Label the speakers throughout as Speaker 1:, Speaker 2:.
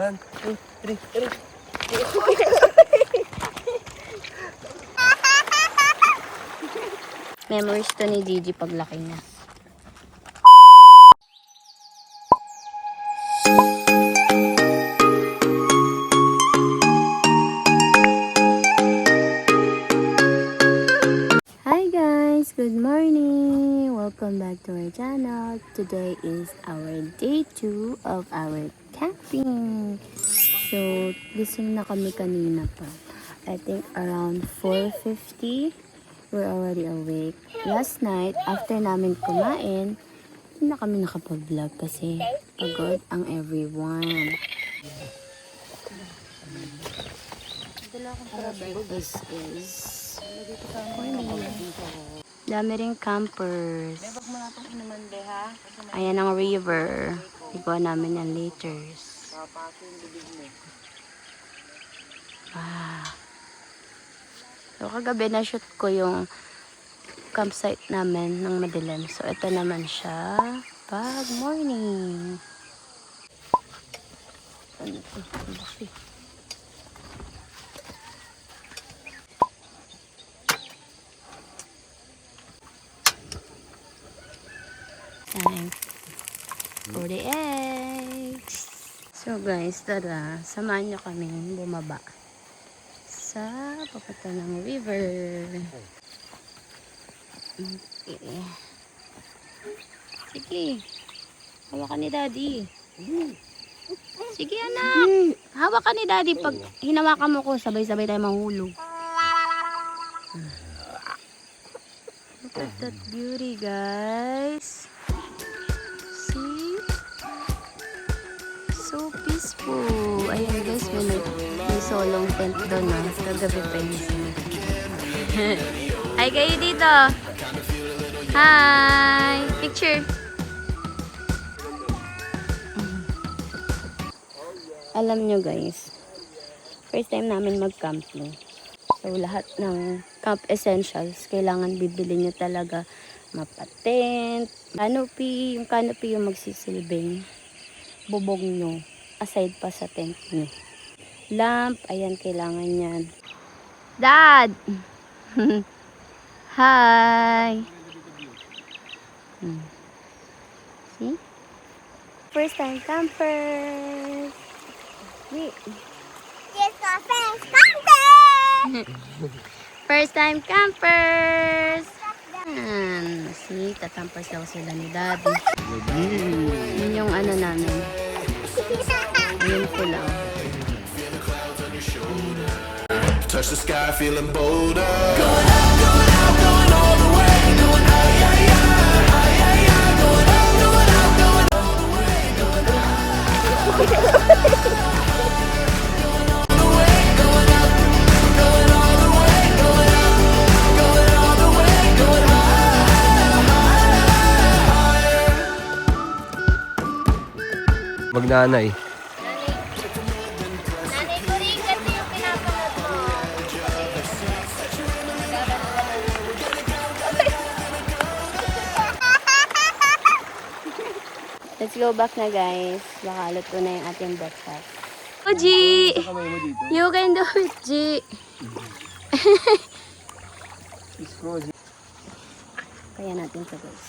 Speaker 1: 1, 2, 3, 3.
Speaker 2: Memories to ni Gigi paglaki niya. Hi guys! Good morning! Welcome back to our channel. Today is our day 2 of our camping. So, gising na kami kanina pa. I think around 4:50. We're already awake. Last night, after namin kumain, hindi na kami nakapag-vlog kasi pagod ang everyone. This is dami ring campers. Ayan ang river. Iguan namin yung liters. Wow. So, kagabi na-shoot ko yung campsite namin ng madilim. So, ito naman siya pag morning. Ano ito? Laki. Time for the eggs. So, guys, tara. Samahan nyo kami bumaba sa papunta ng river. Okay. Sige. Hawakan ni Daddy. Sige, anak. Hawakan ni Daddy. Pag hinawakan mo ko, sabay-sabay tayo mahulog. Look at that beauty, guys. See? So peaceful. Ayan, guys. May solong tent doon, ha. Kagabi pa yun. Hi kayo dito. Hi. Picture. Alam nyo, guys, first time namin mag-camping. So, lahat ng camp essentials, kailangan bibili nyo talaga. Mapatent, canopy. Yung canopy yung magsisilbing bubog nyo. Aside pa sa tent nyo. Lamp, ayan, kailangan yan. Dad! Hi! See? First time campers! Wait.
Speaker 3: Yes, our friends camping!
Speaker 2: First time campers! Yan. See, tatampers daw sila ni Daddy. Yun yung ano namin. Yun ko lang.
Speaker 4: Touch the sky, feeling bolder. Going up, going out, going all the way. Going ay, ay, ay, ay, ay, ay. Going up, going out, going all the way. Going ay, going all the way. Going up, going all the way. Going up, going all the way. Going higher, higher, higher.
Speaker 1: Magnanay.
Speaker 3: Nanay ko rin kasi yung pinapanood mo.
Speaker 2: Let's go back na, guys. Baka luto na yung ating breakfast. Oh, G! You can do it, G! Kaya natin ito, guys.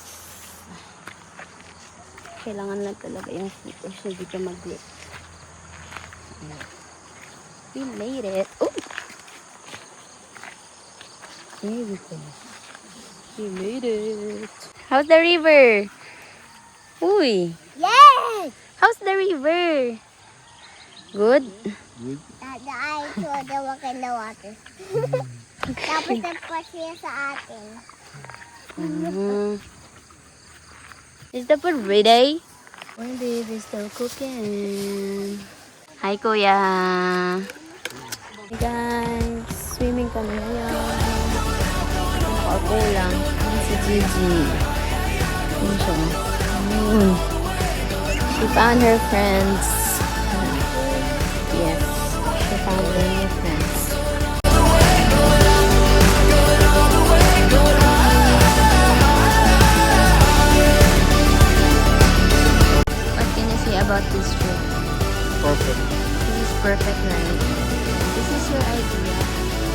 Speaker 2: Kailangan lang talaga yung focus. Hindi ka mag-lit. We made it. Oh! There we go. We made it. How's the river? Uy!
Speaker 3: Yes!
Speaker 2: How's the river? Good?
Speaker 3: Dada, I saw the walk in the water. Tapos nagpas siya sa atin.
Speaker 2: Is the food ready? My baby's still cooking. Hi, Kuya. Hey, guys. Swimming kami ngayon. Nakaupo lang. Yan si Gigi. Yan siya. She found her friends. Yes. She found her new friends. What can you say about this trip?
Speaker 1: Perfect.
Speaker 2: Perfect, right? This is your idea.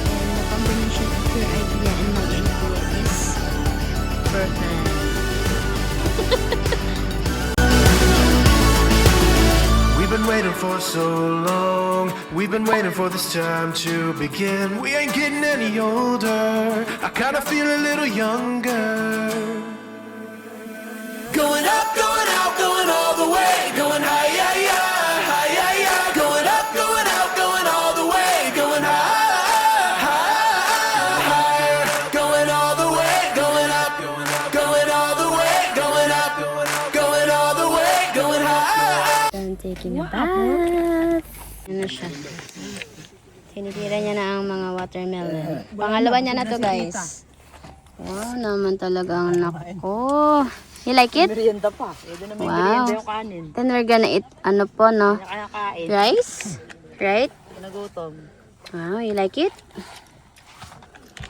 Speaker 2: And the combination of your idea and my idea is perfect.
Speaker 4: We've been waiting for so long. We've been waiting for this time to begin. We ain't getting any older. I kinda feel a little younger. Going up, going out, going all the way. Going high, yeah, yeah, high, yeah, yeah. Going up, going out, going all the way. Going high, higher. Going all the way, going up, going all the way. Going up, going all the way. Going high.
Speaker 2: I'm taking a bath. Ano siya? Tinitira niya na ang mga watermelon. Pangalawa niya na to, guys. Wow, naman talaga ang nako. You like it?
Speaker 1: Merienda pa. Pwede na may
Speaker 2: Wow.
Speaker 1: merienda yung kanin.
Speaker 2: Then we're gonna eat, ano po, no?
Speaker 1: Nakakain.
Speaker 2: Rice? Right?
Speaker 1: Nagutom.
Speaker 2: Wow, you like it?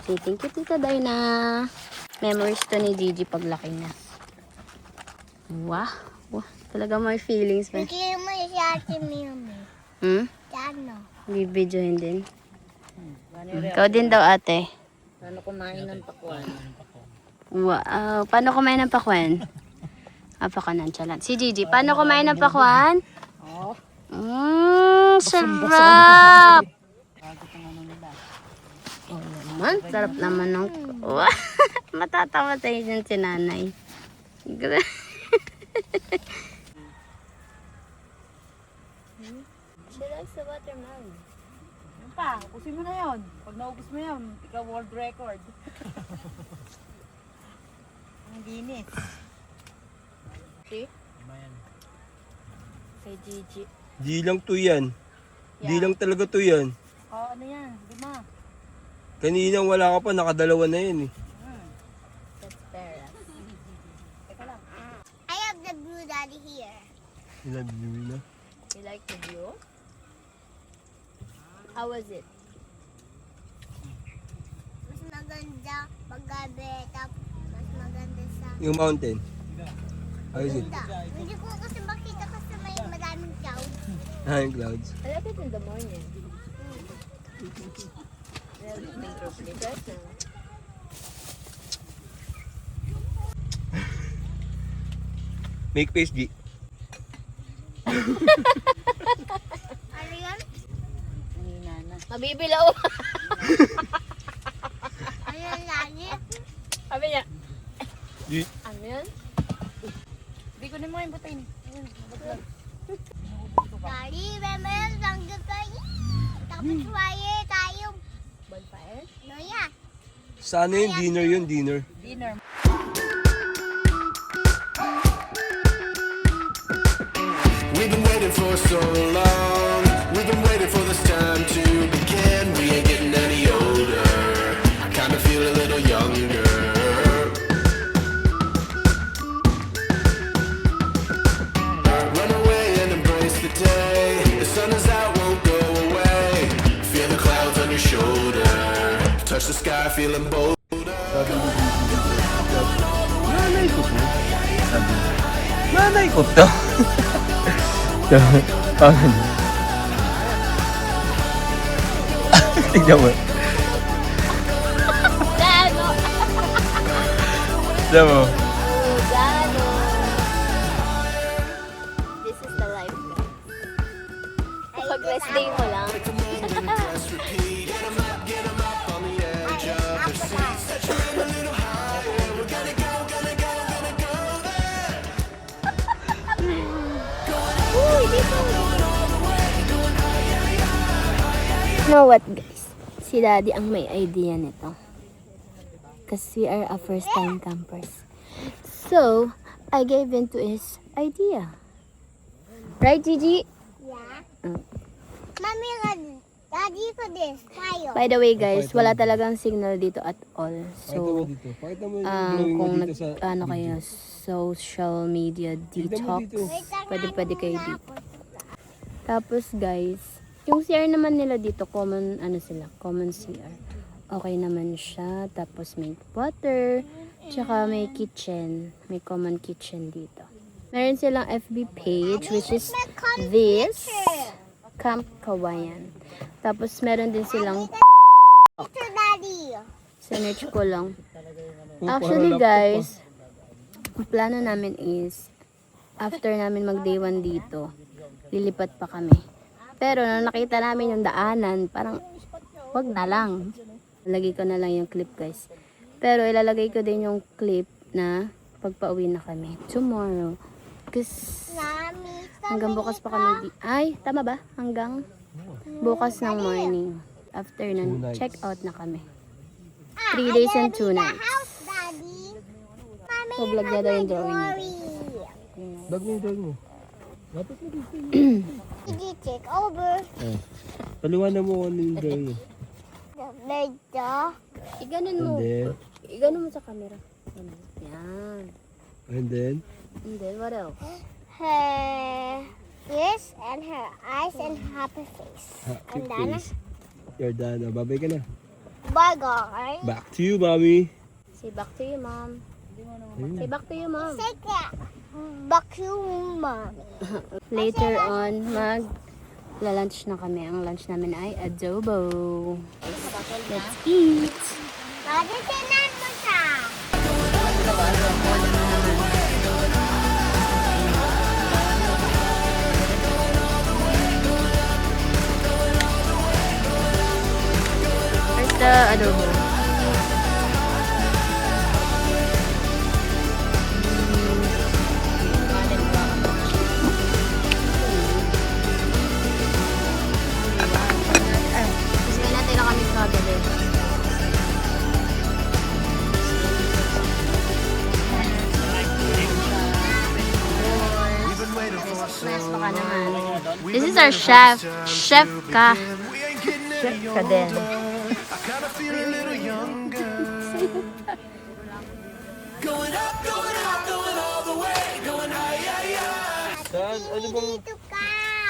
Speaker 2: Say thank you, Tita Dina. Memories to ni Gigi paglaki niya. Wow. Wow. Talaga may feelings ba?
Speaker 3: Hindi mo si Ate Mimi.
Speaker 2: Hmm?
Speaker 3: Ano?
Speaker 2: Bibidyohin din. Ikaw din daw, ate.
Speaker 1: Paano kumain ng pakwan?
Speaker 2: Wow. Paano kumain ng pakwan? Apaka-nonchalant. Si Gigi, paano kumain ng pakwan? Sarap! Oh, naman. Sarap naman ng... Wow. Matatawa tayo dyan si nanay. She likes the watermelon.
Speaker 1: Yan pa, ubusin mo na yun. Pag naubos mo yun, ikaw world record. Ang dinis.
Speaker 2: See? Kay Gigi.
Speaker 5: Di lang to yan. Di lang talaga to yan.
Speaker 1: Oh, ano yan? 5.
Speaker 5: Kanina wala ka pa, nakadalawa na yan eh.
Speaker 2: That's fair.
Speaker 1: Teka lang.
Speaker 3: I have the blue daddy here.
Speaker 5: Ilan binuwi na?
Speaker 2: You like the view? How was it?
Speaker 3: Mas maganda pag gabi, tapos mas maganda sa...
Speaker 5: Yung mountain. How is it?
Speaker 3: Ganda. Hindi ko kasi makita kasi may madaming clouds.
Speaker 5: Ah, yung clouds.
Speaker 2: I like it in the morning.
Speaker 5: Make face, G.
Speaker 3: Ano yan?
Speaker 1: Kanina na.
Speaker 2: Mabibilaw.
Speaker 3: Ano yan lagi?
Speaker 2: Sabi niya.
Speaker 5: G.
Speaker 2: Ano yan?
Speaker 1: Hindi ko na mga imbutin. Ayun, nabaglag.
Speaker 3: Daddy, remember langgam tayo? Tapos waye tayo.
Speaker 2: Bonfire?
Speaker 3: No, yeah.
Speaker 5: Sa ano yun? Dinner yun, dinner.
Speaker 1: Dinner.
Speaker 4: We've been waiting for so long. We've been waiting for this time to begin. We ain't getting any older. I kinda feel a little younger. Run away and embrace the day. The sun is out, won't go away. Feel the clouds on your shoulder. Touch the sky, feeling bolder.
Speaker 5: Nanay ko to. Sabi. Nanay ko to. Parang. Tignan mo.
Speaker 2: Gano?
Speaker 5: Tignan mo.
Speaker 2: Gano? This is the life, guys. Pag rest day mo lang.
Speaker 4: Press repeat, get 'em up, on the edge of their seats. Set you in a little higher. We're gonna go, gonna go, gonna go there.
Speaker 2: You know what, guys? Si Daddy ang may idea nito. Kasi we are a first time campers. So, I gave in to his idea. Right, Gigi?
Speaker 3: Yeah. Mami, daddy ko this. Tayo.
Speaker 2: By the way, guys, wala talagang signal dito at all.
Speaker 5: Pakita mo
Speaker 2: So,
Speaker 5: dito. Pakita mo yung drawing mo
Speaker 2: kung
Speaker 5: dito sa
Speaker 2: ano kayo, social media
Speaker 5: Tignan mo
Speaker 2: detox,
Speaker 5: dito.
Speaker 2: pwede kayo dito. Tapos, guys, yung CR naman nila dito, common CR. Okay naman siya. Tapos may water, tsaka may kitchen. May common kitchen dito. Meron silang FB page, which is this. Camp Kawayan. Tapos meron din silang
Speaker 3: Ito, Daddy.
Speaker 2: sinerch ko lang. Actually guys, ang plano namin is after namin mag day 1 dito, lilipat pa kami. Pero nung nakita namin yung daanan, parang wag na lang. Lagay ko na lang yung clip guys. Pero ilalagay ko din yung clip na pagpa-uwi na kami tomorrow. Kasi
Speaker 3: Mami,
Speaker 2: hanggang bukas pa kami ay, tama ba? Hanggang bukas ng morning. After nun, check out na kami. 3 days and 2 nights.
Speaker 3: house, Daddy. Mami,
Speaker 2: Vlog na daw yung drawing niya.
Speaker 5: Bag mo yung drawing mo. Dapat mo dito.
Speaker 3: Did you take over?
Speaker 5: Paliwanag mo ano yung drawing mo.
Speaker 3: Medyo.
Speaker 2: Iganon mo.
Speaker 5: And then,
Speaker 2: Iganon mo sa camera. Yan.
Speaker 5: and then,
Speaker 2: And then, what else?
Speaker 3: Her ears and her eyes and happy face.
Speaker 5: happy
Speaker 3: And then,
Speaker 5: face. You're done. Oh, babay ka na.
Speaker 3: bye guys.
Speaker 5: Back to you, mommy.
Speaker 2: Say back to you, mom.
Speaker 5: Ayun.
Speaker 2: Say back to you, mom.
Speaker 3: Take that. Back to mommy.
Speaker 2: Later on, lunch na kami. Ang lunch namin ay adobo. Let's eat!
Speaker 3: Daddy, tinan mo siya.
Speaker 2: Where's the adobo? Gusto natin na kami kagabi.
Speaker 4: We've been waiting for so
Speaker 2: Mas baka naman.
Speaker 4: long.
Speaker 2: This is our chef. Chef ka.
Speaker 4: We ain't getting any
Speaker 2: Chef ka din.
Speaker 4: I kinda feel a little younger. Going up, going up, going all the way, going high, high, high.
Speaker 5: Saan? Ano bang
Speaker 3: Dito ka.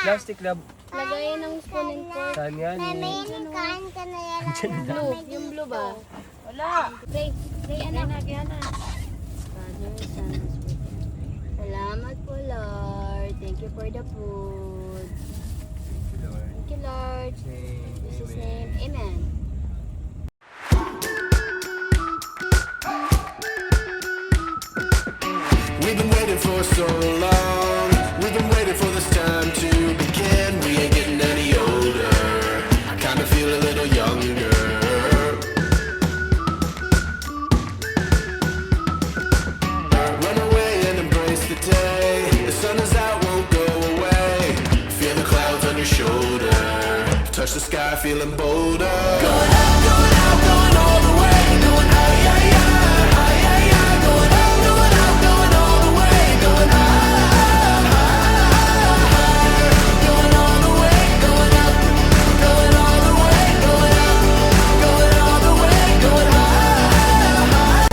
Speaker 5: plastic lab?
Speaker 2: Lagayin ng spoon and fork.
Speaker 5: Saan yan?
Speaker 3: Mami, kain ka na yan.
Speaker 2: Blue. Yung blue ba?
Speaker 1: Wala.
Speaker 2: Ray, anak.
Speaker 1: Kaya na.
Speaker 2: Father, Son, and Spirit. Salamat po, Lord. Thank you for the food. Thank you, Lord. In Jesus' name, amen.
Speaker 4: We've been waiting for so long. We've been waiting for this time to begin. We ain't getting any older. I kinda feel a little younger. Run away and embrace the day. The sun is out, won't go away. Feel the clouds on your shoulder. Touch the sky, feeling bolder. Going up, going out, going all the way. Going high, high, high, high, high, high. Going up, going out, going all the way. Going high, high, high. Going all the way, going up. Going all the way, going up. Going all the way, going high.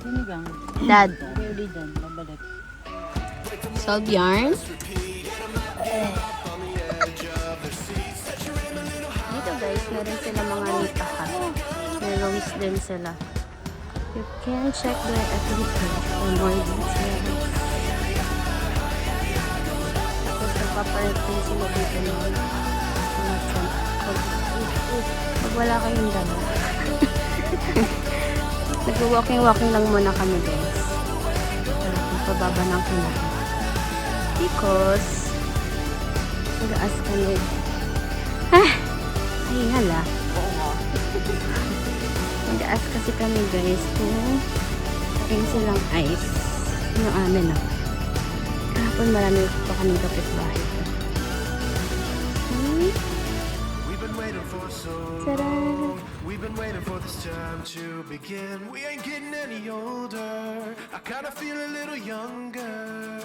Speaker 1: Dinigang.
Speaker 2: Dad,
Speaker 1: Pwede dyan. Babalik.
Speaker 2: solve yarns. Dito guys, meron sila mga nitahan. May rooms din sila. You can check their activity for more details. Tapos nagpaparetin sila dito ng mga tent. Pag wala kayong dala. Nag-walking-walking lang muna kami guys. Pababa ng kinahin. Because nag-aas kami. Ay hala. Nag-aas kasi kami guys kung kain silang ice. Yung amin ah. Kahapon marami pa kaming kapitbahay.
Speaker 4: We've been waiting for so
Speaker 2: Ta-da!
Speaker 4: long. We've been waiting for this time to begin. We ain't getting any older. I kinda feel a little younger.